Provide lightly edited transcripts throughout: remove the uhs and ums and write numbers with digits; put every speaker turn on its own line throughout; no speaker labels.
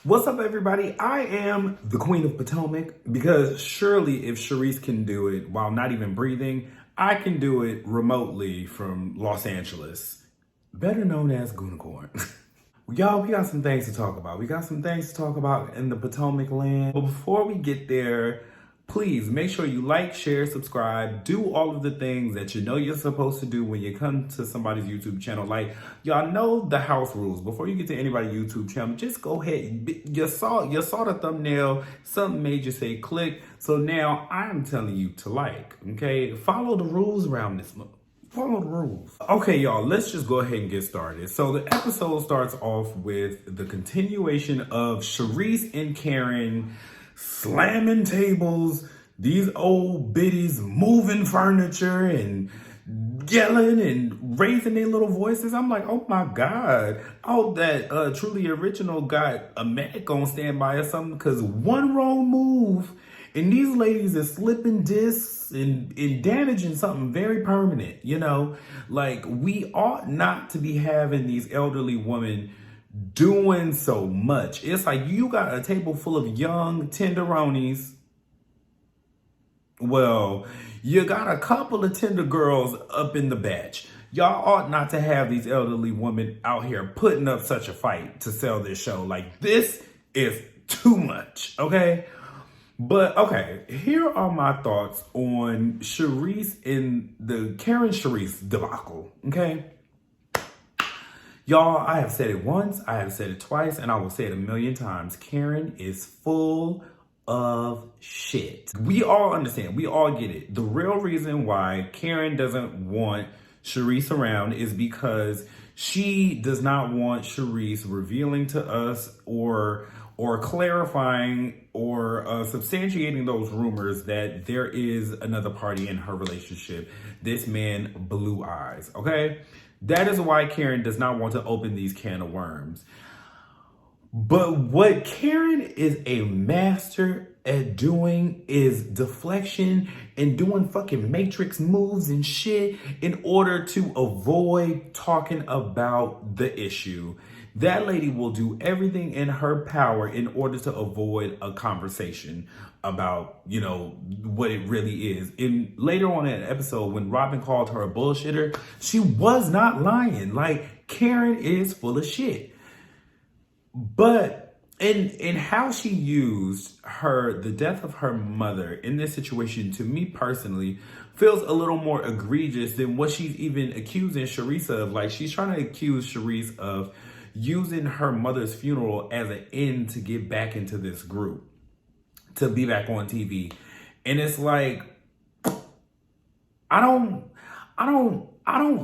What's up, everybody? I am the Queen of Potomac because surely if Charisse can do it while not even breathing, I can do it remotely from Los Angeles, better known as Goonicorn. Y'all, we got some things to talk about. We got some things to talk about in the Potomac land. But before we get there, please make sure you like, share, subscribe, do all of the things that you know you're supposed to do when you come to somebody's YouTube channel. Like, y'all know the house rules. Before you get to anybody's YouTube channel, just go ahead. You saw the thumbnail, something made you say click. So now I'm telling you to like, okay? Follow the rules around this month. Follow the rules. Okay, y'all, let's just go ahead and get started. So the episode starts off with the continuation of Charisse and Karen slamming tables, these old biddies moving furniture and yelling and raising their little voices. I'm like, oh my God. Oh, that Truly Original got a medic on standby or something, because one wrong move and these ladies are slipping discs and damaging something very permanent, you know? Like, we ought not to be having these elderly women doing so much. It's like you got a table full of young tenderonis. Well, you got a couple of tender girls up in the batch. Y'all ought not to have these elderly women out here putting up such a fight to sell this show. Like, this is too much, okay? But, okay, here are my thoughts on Charisse and the Karen Charisse debacle, okay? Y'all, I have said it once, I have said it twice, and I will say it a million times. Karen is full of shit. We all understand, we all get it. The real reason why Karen doesn't want Charisse around is because she does not want Charisse revealing to us or clarifying or substantiating those rumors that there is another party in her relationship. This man, Blue Eyes, okay? That is why Karen does not want to open these can of worms. But what Karen is a master at doing is deflection and doing fucking matrix moves and shit in order to avoid talking about the issue. That lady will do everything in her power in order to avoid a conversation about, you know, what it really is. And later on in the episode, when Robyn called her a bullshitter, she was not lying. Like, Karen is full of shit. But in how she used the death of her mother in this situation, to me personally, feels a little more egregious than what she's even accusing Charisse of. Like, she's trying to accuse Charisse of using her mother's funeral as an end to get back into this group, to be back on TV. And it's like, I don't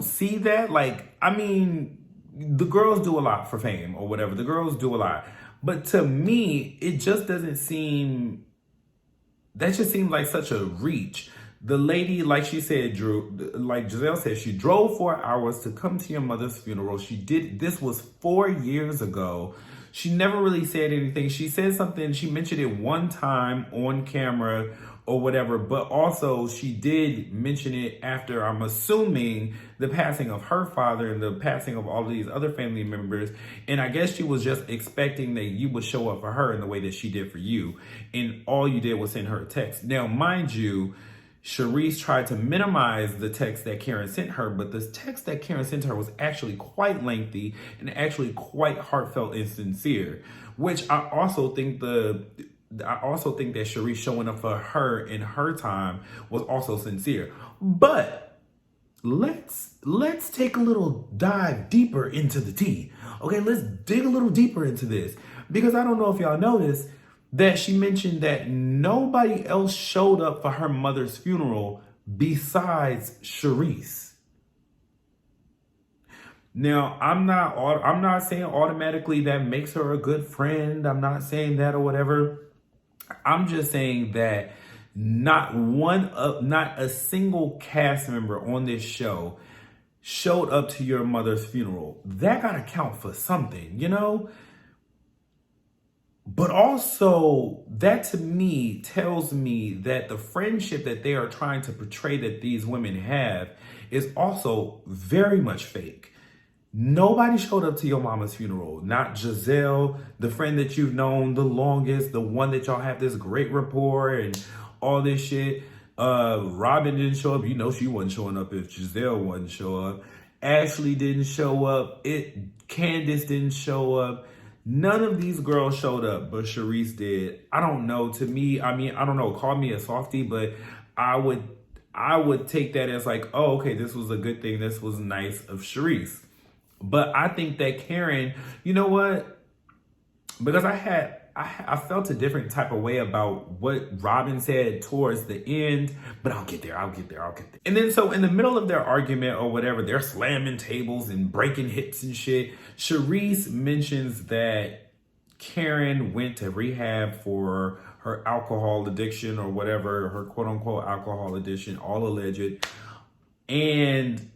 see that. Like, I mean, the girls do a lot for fame or whatever. The girls do a lot. But to me, it just doesn't seem, that just seems like such a reach. The lady, like she said, like Gizelle said, she drove 4 hours to come to your mother's funeral. This was 4 years ago. She never really said anything. She said something, she mentioned it one time on camera or whatever, but also she did mention it after, I'm assuming, the passing of her father and the passing of all of these other family members. And I guess she was just expecting that you would show up for her in the way that she did for you. And all you did was send her a text. Now, mind you, Charisse tried to minimize the text that Karen sent her, but the text that Karen sent her was actually quite lengthy and actually quite heartfelt and sincere, which I also think that Charisse showing up for her in her time was also sincere. But let's take a little dive deeper into the tea. Okay, let's dig a little deeper into this, because I don't know if y'all noticed that she mentioned that nobody else showed up for her mother's funeral besides Charisse. Now, I'm not saying automatically that makes her a good friend. I'm not saying that or whatever. I'm just saying that not a single cast member on this show showed up to your mother's funeral. That gotta count for something, you know? But also, that to me tells me that the friendship that they are trying to portray that these women have is also very much fake. Nobody showed up to your mama's funeral. Not Gizelle, the friend that you've known the longest, the one that y'all have this great rapport and all this shit. Robyn didn't show up. You know she wasn't showing up if Gizelle wasn't show up. Ashley didn't show up. Candiace didn't show up. None of these girls showed up, but Charisse did. I don't know. To me, I mean, I don't know. Call me a softie, but I would take that as like, oh, okay, this was a good thing. This was nice of Charisse. But I think that Karen, you know what? Because I felt a different type of way about what Robyn said towards the end, but I'll get there. And then so in the middle of their argument or whatever, they're slamming tables and breaking hips and shit. Charisse mentions that Karen went to rehab for her alcohol addiction or whatever, her quote unquote alcohol addiction, all alleged. And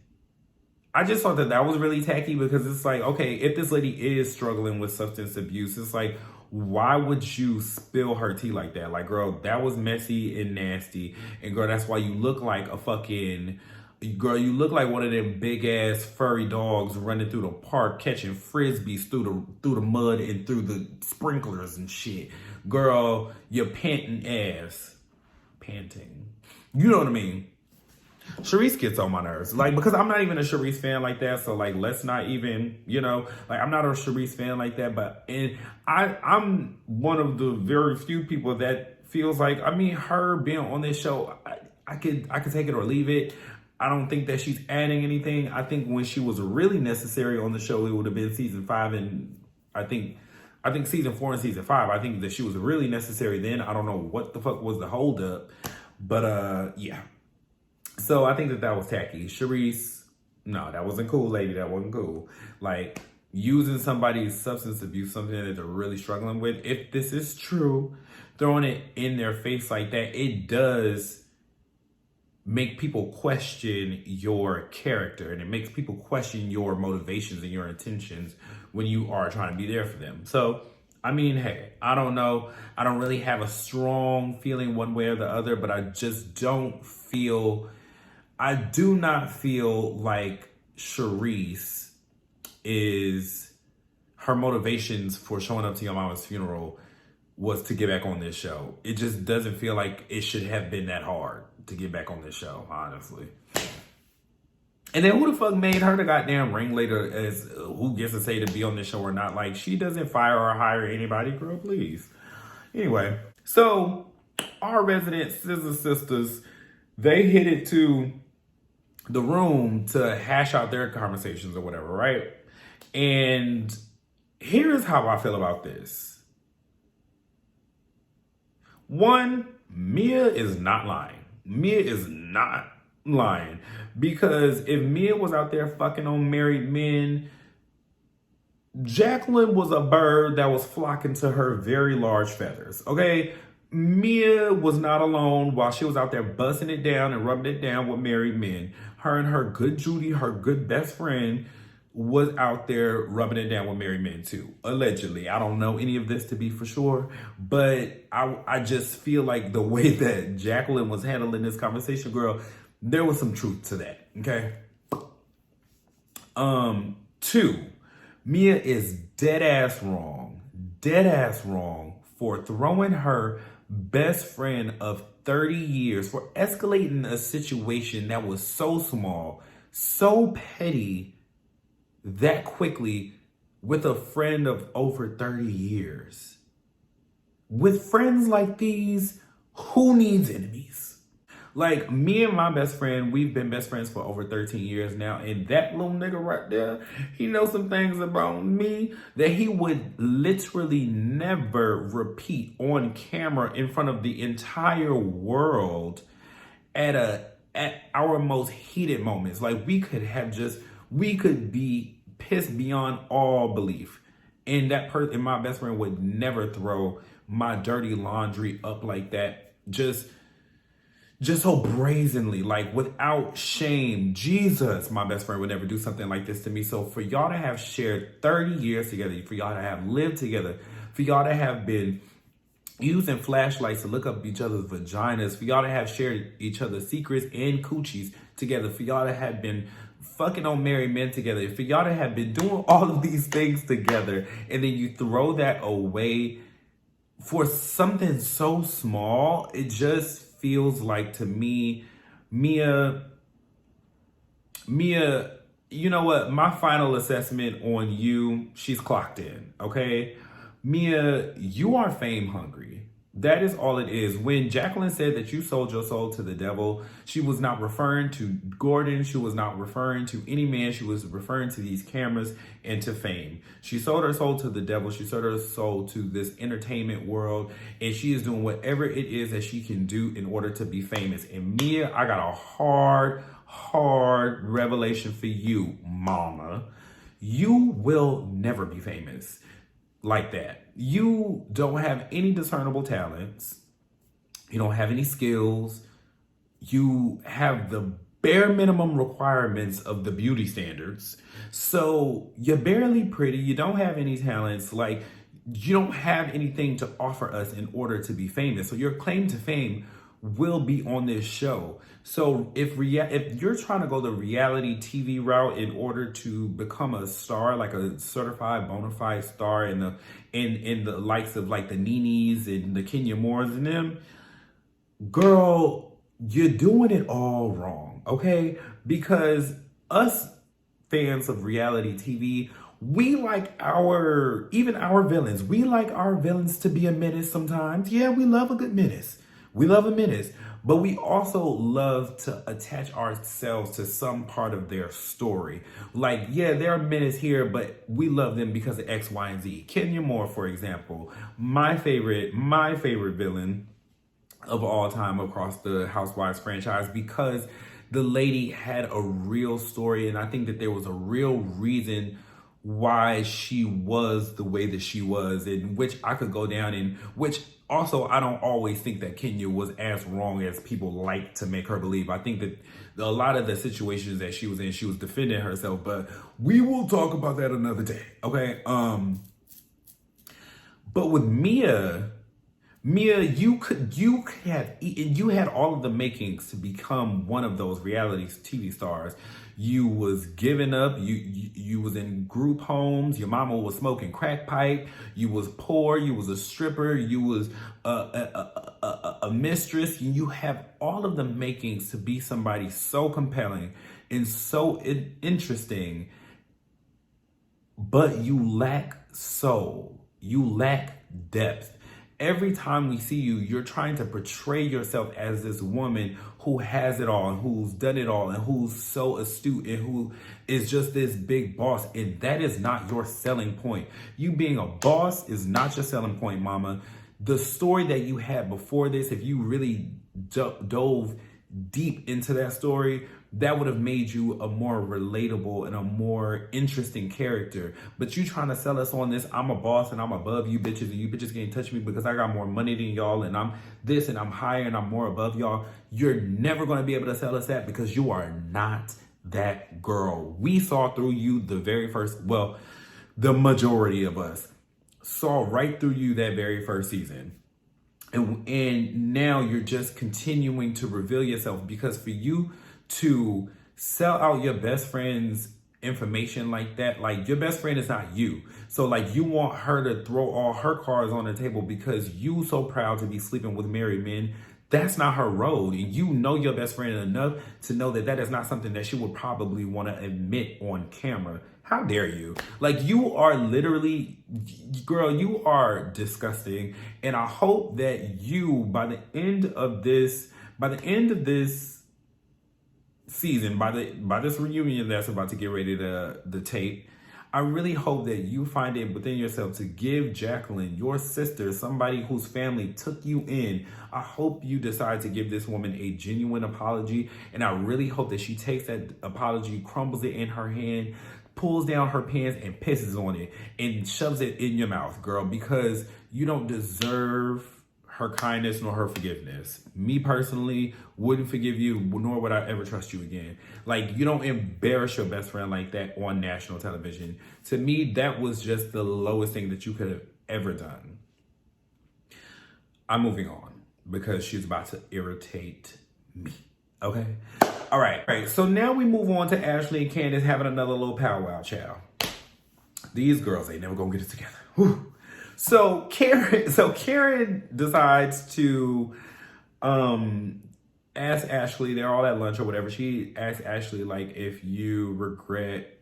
I just thought that was really tacky because it's like, okay, if this lady is struggling with substance abuse, it's like, why would you spill her tea like that? Like, girl, that was messy and nasty. And girl, that's why you look like a fucking, girl, you look like one of them big ass furry dogs running through the park, catching frisbees through the mud and through the sprinklers and shit. Girl, you're panting ass. Panting. You know what I mean? Charisse gets on my nerves, like, because I'm not even a Charisse fan like that, so like, let's not even, you know, like, I'm not a Charisse fan like that, but and I'm one of the very few people that feels like, I mean, her being on this show, I could take it or leave it. I don't think that she's adding anything. I think when she was really necessary on the show, it would have been season 5, and I think season 4 and season 5. I think that she was really necessary then. I don't know what the fuck was the holdup, but yeah. So I think that was tacky. Charisse, no, that wasn't cool, lady. That wasn't cool. Like, using somebody's substance abuse, something that they're really struggling with, if this is true, throwing it in their face like that, it does make people question your character, and it makes people question your motivations and your intentions when you are trying to be there for them. So, I mean, hey, I don't know. I don't really have a strong feeling one way or the other, but I just don't feel... I do not feel like Charisse is, her motivations for showing up to your mama's funeral was to get back on this show. It just doesn't feel like it should have been that hard to get back on this show, honestly. And then who the fuck made her the goddamn ringleader as who gets to say to be on this show or not? Like, she doesn't fire or hire anybody, girl, please. Anyway, so our resident Scissor Sisters, they hit it to the room to hash out their conversations or whatever, right? And here's how I feel about this. One, Mia is not lying. Mia is not lying. Because if Mia was out there fucking on married men, Jacqueline was a bird that was flocking to her very large feathers, okay? Mia was not alone while she was out there busting it down and rubbing it down with married men. Her and her good Judy, her good best friend, was out there rubbing it down with married men too, allegedly. I don't know any of this to be for sure, but I just feel like the way that Jacqueline was handling this conversation, girl, there was some truth to that, okay? 2, Mia is dead ass wrong for throwing her best friend of 30 years, for escalating a situation that was so small, so petty, that quickly with a friend of over 30 years. With friends like these, who needs enemies? Like, me and my best friend, we've been best friends for over 13 years now. And that little nigga right there, he knows some things about me that he would literally never repeat on camera in front of the entire world at our most heated moments. Like, we could be pissed beyond all belief. And that person, my best friend, would never throw my dirty laundry up like that. Just so brazenly, like, without shame. Jesus, my best friend would never do something like this to me. So for y'all to have shared 30 years together, for y'all to have lived together, for y'all to have been using flashlights to look up each other's vaginas, for y'all to have shared each other's secrets and coochies together, for y'all to have been fucking on married men together, for y'all to have been doing all of these things together, and then you throw that away for something so small, it just feels like, to me, Mia, you know what? My final assessment on you, she's clocked in, okay? Mia, you are fame hungry. That is all it is. When Jacqueline said that you sold your soul to the devil, she was not referring to Gordon. She was not referring to any man. She was referring to these cameras and to fame. She sold her soul to the devil. She sold her soul to this entertainment world. And she is doing whatever it is that she can do in order to be famous. And Mia, I got a hard revelation for you, mama. You will never be famous like that. You don't have any discernible talents. You don't have any skills. You have the bare minimum requirements of the beauty standards. So you're barely pretty. You don't have any talents. Like, you don't have anything to offer us in order to be famous. So your claim to fame will be on this show. So if you're trying to go the reality TV route in order to become a star, like a certified bona fide star in the likes of like the Nenes and the Kenya Moores and them, girl, you're doing it all wrong, okay? Because us fans of reality TV, we like even our villains. We like our villains to be a menace sometimes. Yeah, we love a good menace. We love a menace, but we also love to attach ourselves to some part of their story. Like, yeah, they're a menace here, but we love them because of X, Y, and Z. Kenya Moore, for example, my favorite villain of all time across the Housewives franchise, because the lady had a real story, and I think that there was a real reason why she was the way that she was, in which I could go down in, which also I don't always think that Kenya was as wrong as people like to make her believe. I think that a lot of the situations that she was in, she was defending herself, but we will talk about that another day, okay? But with Mia, you had all of the makings to become one of those reality TV stars. You was giving up. You was in group homes. Your mama was smoking crack pipe. You was poor. You was a stripper. You was a mistress. You have all of the makings to be somebody so compelling and so interesting, but you lack soul. You lack depth. Every time we see you, you're trying to portray yourself as this woman who has it all and who's done it all and who's so astute and who is just this big boss. And that is not your selling point. You being a boss is not your selling point, mama. The story that you had before this, if you really dove deep into that story, that would have made you a more relatable and a more interesting character. But you trying to sell us on this, I'm a boss and I'm above you bitches, and you bitches can't touch me because I got more money than y'all, and I'm this and I'm higher and I'm more above y'all. You're never going to be able to sell us that, because you are not that girl. We saw through you the majority of us saw right through you that very first season. And now you're just continuing to reveal yourself, because for you to sell out your best friend's information like that, like, your best friend is not you. So like, you want her to throw all her cards on the table because you so proud to be sleeping with married men. That's not her road. And you know your best friend enough to know that that is not something that she would probably want to admit on camera. How dare you? Like, you are literally, girl, you are disgusting. And I hope that you, by the end of this season, by this reunion that's about to get ready to tape, I really hope that you find it within yourself to give Jacqueline, your sister, somebody whose family took you in. I hope you decide to give this woman a genuine apology. And I really hope that she takes that apology, crumbles it in her hand, pulls down her pants and pisses on it and shoves it in your mouth, girl, because you don't deserve her kindness nor her forgiveness. Me personally wouldn't forgive you, nor would I ever trust you again. Like, you don't embarrass your best friend like that on national television. To me, that was just the lowest thing that you could have ever done. I'm moving on because she's about to irritate me, okay? All right. So now we move on to Ashley and Candace having another little powwow, child. These girls ain't never gonna get it together. Whew. So Karen decides to ask Ashley. They're all at lunch or whatever. She asks Ashley like if you regret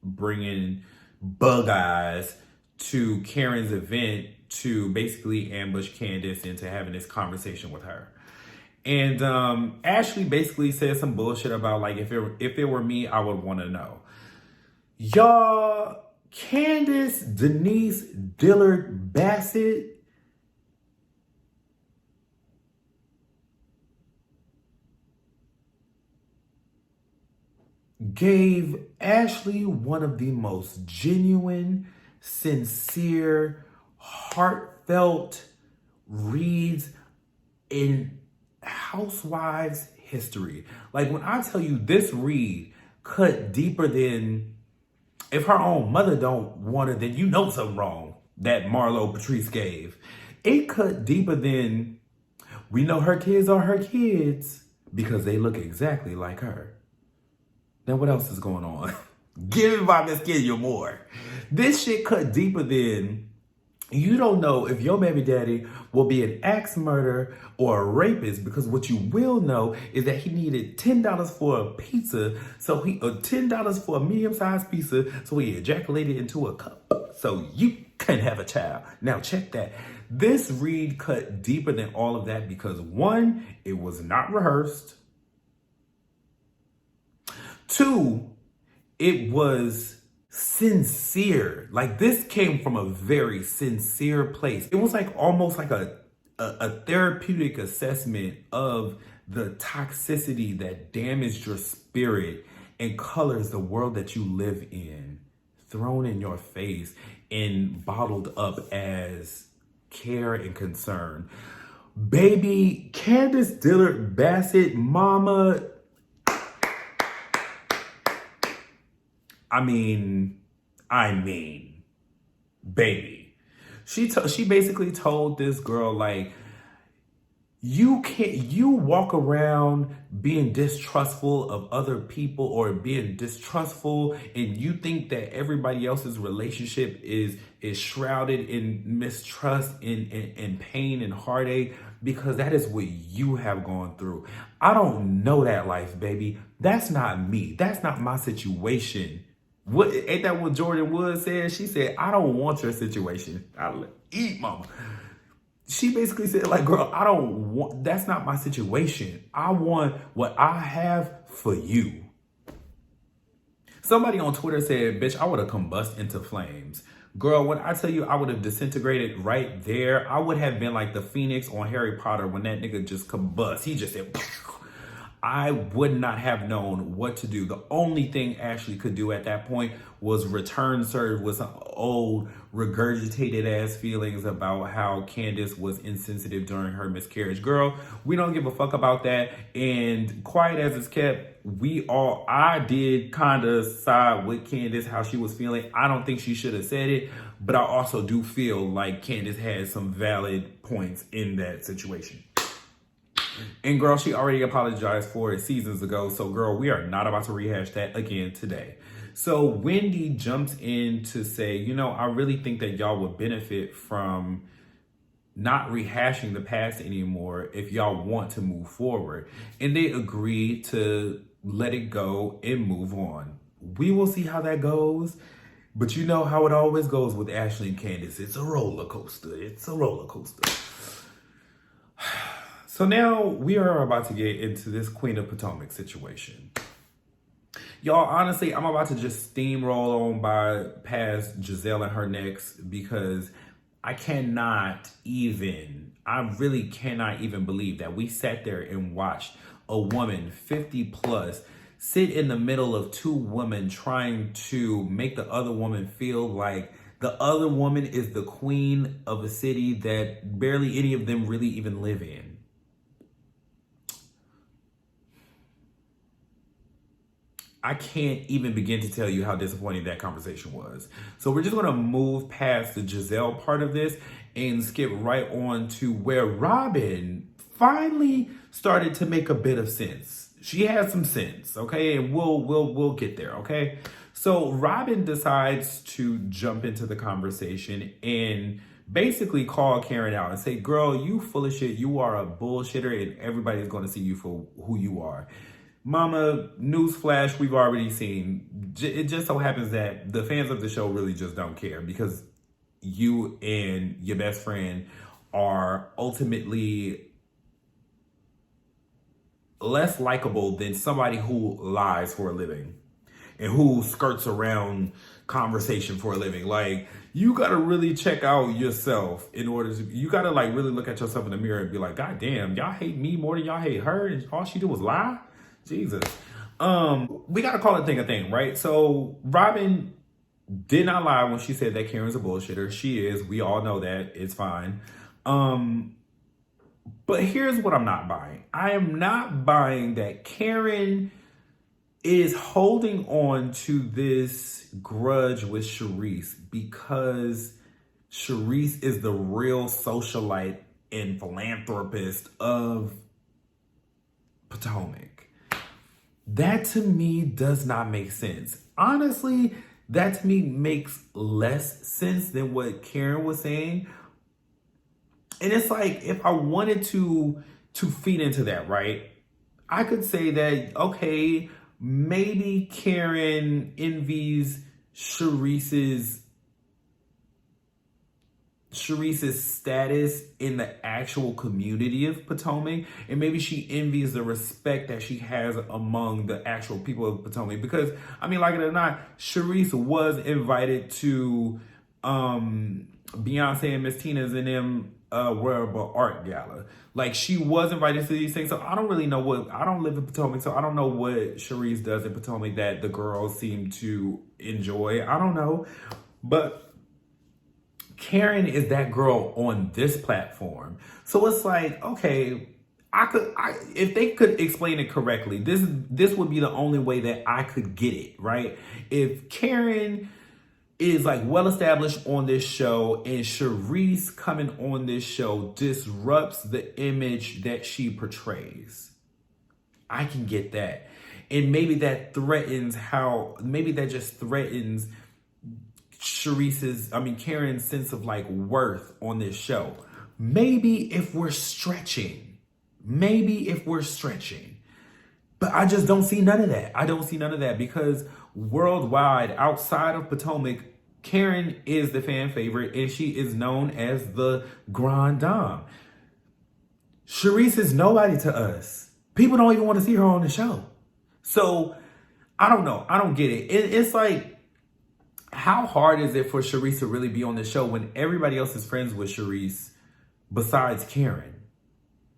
bringing Bug Eyes to Karen's event to basically ambush Candace into having this conversation with her. And Ashley basically says some bullshit about like if it were me, I would want to know. Y'all, Candace Denise Dillard Bassett gave Ashley one of the most genuine, sincere, heartfelt reads in Housewives history. Like when I tell you this read cut deeper than if her own mother don't want her, then you know something wrong that Marlo Patrice gave. It cut deeper than we know her kids are her kids because they look exactly like her. Now what else is going on? Give by Miss Kid you more. This shit cut deeper than you don't know if your baby daddy will be an axe murderer or a rapist, because what you will know is that he needed $10 for a pizza, so $10 for a medium-sized pizza, so he ejaculated into a cup, so you can have a child. Now check that. This read cut deeper than all of that because one, it was not rehearsed. Two, it was sincere. Like this came from a very sincere place. It was like almost like a therapeutic assessment of the toxicity that damaged your spirit and colors the world that you live in, thrown in your face and bottled up as care and concern. Baby, Candice Dillard Bassett, mama, I mean, baby. She basically told this girl, like, you walk around being distrustful of other people or being distrustful, and you think that everybody else's relationship is shrouded in mistrust and pain and heartache, because that is what you have gone through. I don't know that life, baby. That's not me. That's not my situation. What ain't that what Jordan Wood said? She said, I don't want your situation. I'll eat, mama. She basically said, like, girl, that's not my situation. I want what I have for you. Somebody on Twitter said, bitch, I would have combust into flames. Girl, when I tell you I would have disintegrated right there, I would have been like the Phoenix on Harry Potter when that nigga just combust. He just said, I would not have known what to do. The only thing Ashley could do at that point was return serve with some old regurgitated ass feelings about how Candace was insensitive during her miscarriage. Girl, we don't give a fuck about that. And quiet as it's kept, I did kind of side with Candace, how she was feeling. I don't think she should have said it, but I also do feel like Candace had some valid points in that situation. And girl, she already apologized for it seasons ago. So girl, we are not about to rehash that again today. So Wendy jumps in to say, I really think that y'all would benefit from not rehashing the past anymore if y'all want to move forward. And they agree to let it go and move on. We will see how that goes. But you know how it always goes with Ashley and Candace. It's a roller coaster. It's a roller coaster. So now we are about to get into this Queen of Potomac situation. Y'all, honestly, I'm about to just steamroll on past Gizelle and her next, because I really cannot even believe that we sat there and watched a woman 50 plus sit in the middle of two women trying to make the other woman feel like the other woman is the queen of a city that barely any of them really even live in. I can't even begin to tell you how disappointing that conversation was. So we're just going to move past the Gizelle part of this and skip right on to where Robyn finally started to make a bit of sense. She has some sense, okay? And we'll get there, okay? So Robyn decides to jump into the conversation and basically call Karen out and say, girl, you full of shit. You are a bullshitter and everybody's going to see you for who you are. Mama, newsflash, we've already seen. It just so happens that the fans of the show really just don't care because you and your best friend are ultimately less likable than somebody who lies for a living and who skirts around conversation for a living. Like, you gotta really check out yourself in order to, you gotta like really look at yourself in the mirror and be like, God damn, y'all hate me more than y'all hate her and all she did was lie? Jesus. We gotta call a thing, right? So Robyn did not lie when she said that Karen's a bullshitter. She is. We all know that. It's fine. But here's what I'm not buying. I am not buying that Karen is holding on to this grudge with Charisse because Charisse is the real socialite and philanthropist of Potomac. That to me does not make sense. Honestly, that to me makes less sense than what Karen was saying. And it's like, if I wanted to feed into that, right? I could say that, okay, maybe Karen envies Charisse's status in the actual community of Potomac, and maybe she envies the respect that she has among the actual people of Potomac. Because, I mean, like it or not, Charisse was invited to Beyonce and Miss Tina's and them Royal Art Gala. Like, she was invited to these things. So I don't really know I don't live in Potomac, so I don't know what Charisse does in Potomac that the girls seem to enjoy. I don't know. But Karen is that girl on this platform. So it's like, okay, if they could explain it correctly, this would be the only way that I could get it, right? If Karen is like well established on this show and Charisse coming on this show disrupts the image that she portrays, I can get that. And maybe that just threatens Karen's sense of like worth on this show. Maybe if we're stretching, but I just don't see none of that. I don't see none of that because worldwide, outside of Potomac, Karen is the fan favorite and she is known as the Grande Dame. Charisse is nobody to us. People don't even want to see her on the show. So I don't know. I don't get it. It's like, how hard is it for Charisse to really be on the show when everybody else is friends with Charisse besides Karen?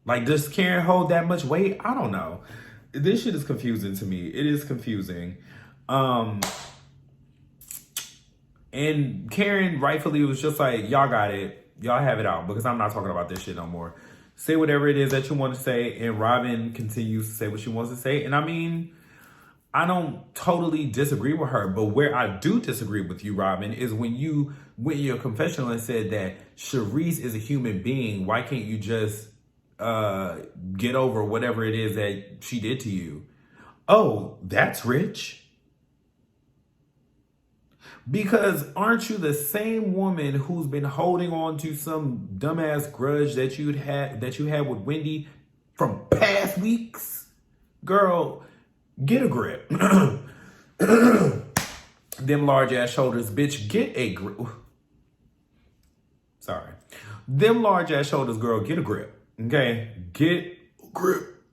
Like, does Karen hold that much weight? I don't know. This shit is confusing to me. It is confusing. And Karen rightfully was just like, y'all got it. Y'all have it out because I'm not talking about this shit no more. Say whatever it is that you want to say. And Robyn continues to say what she wants to say. And I mean, I don't totally disagree with her. But where I do disagree with you, Robyn, is when you went in your confessional and said that Charisse is a human being. Why can't you just get over whatever it is that she did to you? Oh, that's rich. Because aren't you the same woman who's been holding on to some dumbass grudge that you had with Wendy from past weeks? Girl, get a grip. Them large ass shoulders, bitch, get a grip. Sorry. Them large ass shoulders, girl, get a grip. Okay? Get a grip.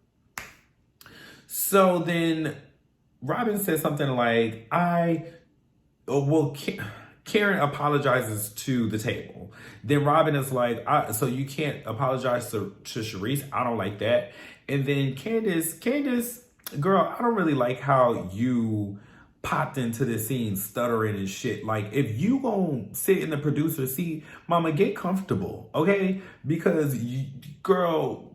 So then Robyn said something like, Karen apologizes to the table. Then Robyn is like, so you can't apologize to Charisse? I don't like that. And then Candace, girl, I don't really like how you popped into the scene stuttering and shit. Like, if you gonna sit in the producer seat, mama, get comfortable, okay? Because, girl,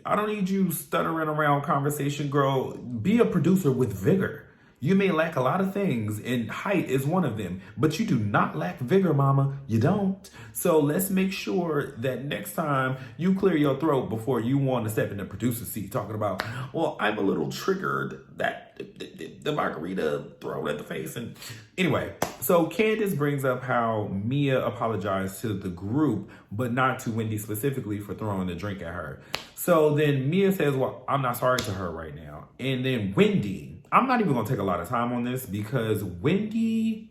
I don't need you stuttering around conversation, girl. Be a producer with vigor. You may lack a lot of things, and height is one of them, but you do not lack vigor, mama. You don't. So let's make sure that next time you clear your throat before you want to step in the producer's seat talking about, well, I'm a little triggered that the margarita thrown at the face. And anyway, so Candace brings up how Mia apologized to the group, but not to Wendy specifically for throwing the drink at her. So then Mia says, well, I'm not sorry to her right now. And then Wendy, I'm not even going to take a lot of time on this because Wendy...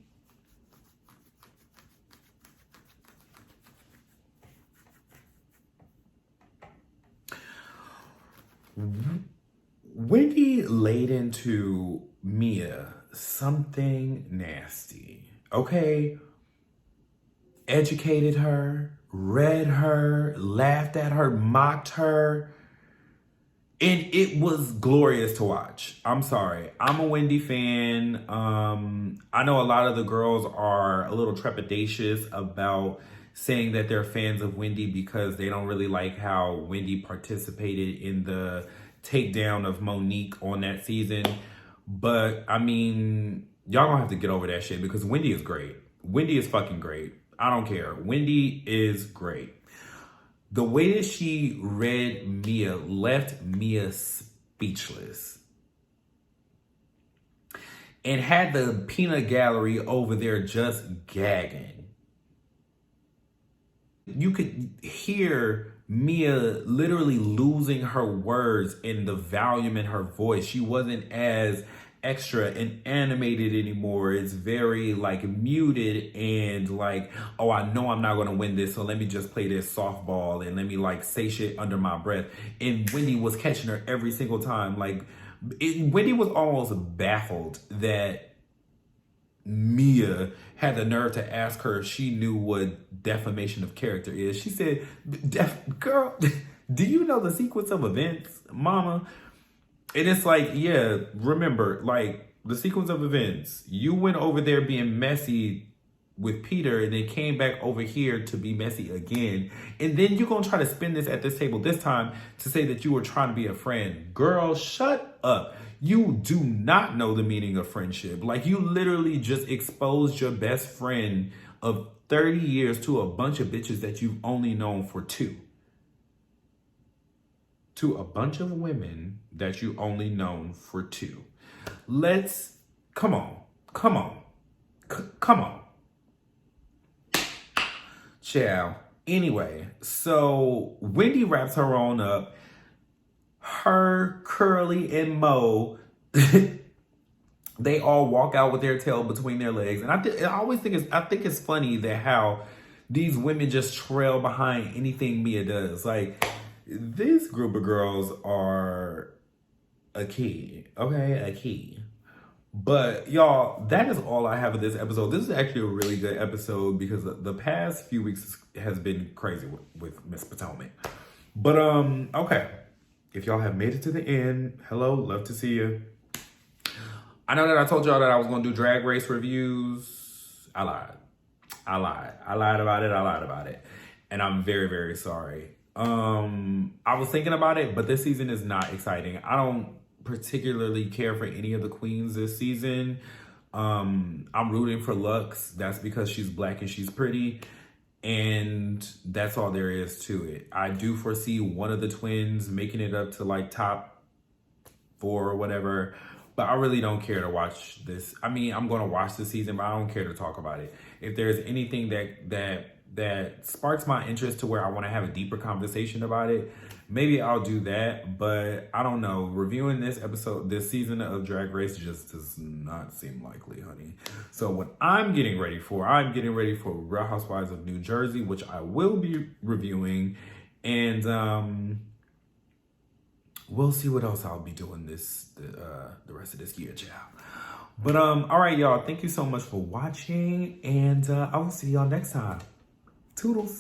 Wendy laid into Mia something nasty, okay? Educated her, read her, laughed at her, mocked her. And it was glorious to watch. I'm sorry. I'm a Wendy fan. I know a lot of the girls are a little trepidatious about saying that they're fans of Wendy because they don't really like how Wendy participated in the takedown of Monique on that season. But, I mean, y'all gonna have to get over that shit because Wendy is great. Wendy is fucking great. I don't care. Wendy is great. The way that she read Mia left Mia speechless. And had the peanut gallery over there just gagging. You could hear Mia literally losing her words and the volume in her voice. She wasn't as extra and animated anymore. It's very like muted and like, oh, I know I'm not going to win this, so let me just play this softball and let me like say shit under my breath. And Wendy was catching her every single time. Like Wendy was almost baffled that Mia had the nerve to ask her if she knew what defamation of character is. She said, girl, do you know the sequence of events, mama? And it's like, yeah, remember, like, the sequence of events. You went over there being messy with Peter and then came back over here to be messy again. And then you're going to try to spin this at this table this time to say that you were trying to be a friend. Girl, shut up. You do not know the meaning of friendship. Like, you literally just exposed your best friend of 30 years to a bunch of bitches that you've only known for 2. To a bunch of women that you only known for 2. Come on. Ciao. Anyway, so Wendy wraps her on up. Her, Curly, and Mo, they all walk out with their tail between their legs. And I think it's funny that how these women just trail behind anything Mia does. Like, this group of girls are a key, okay? A key. But y'all, that is all I have of this episode. This is actually a really good episode because the past few weeks has been crazy with Miss Potomac. But, okay. If y'all have made it to the end, hello, love to see you. I know that I told y'all that I was going to do Drag Race reviews. I lied about it. And I'm very, very sorry. I was thinking about it, but this season is not exciting. I don't particularly care for any of the queens this season. I'm rooting for Lux. That's because she's black and she's pretty. And that's all there is to it. I do foresee one of the twins making it up to like top 4 or whatever. But I really don't care to watch this. I mean, I'm going to watch the season, but I don't care to talk about it. If there's anything that sparks my interest to where I want to have a deeper conversation about it, maybe I'll do that. But I don't know. Reviewing this season of Drag Race just does not seem likely, honey. So what I'm getting ready for Real Housewives of New Jersey, which I will be reviewing. And we'll see what else I'll be doing the rest of this year, child. But all right, y'all. Thank you so much for watching. And I will see y'all next time. Toodles.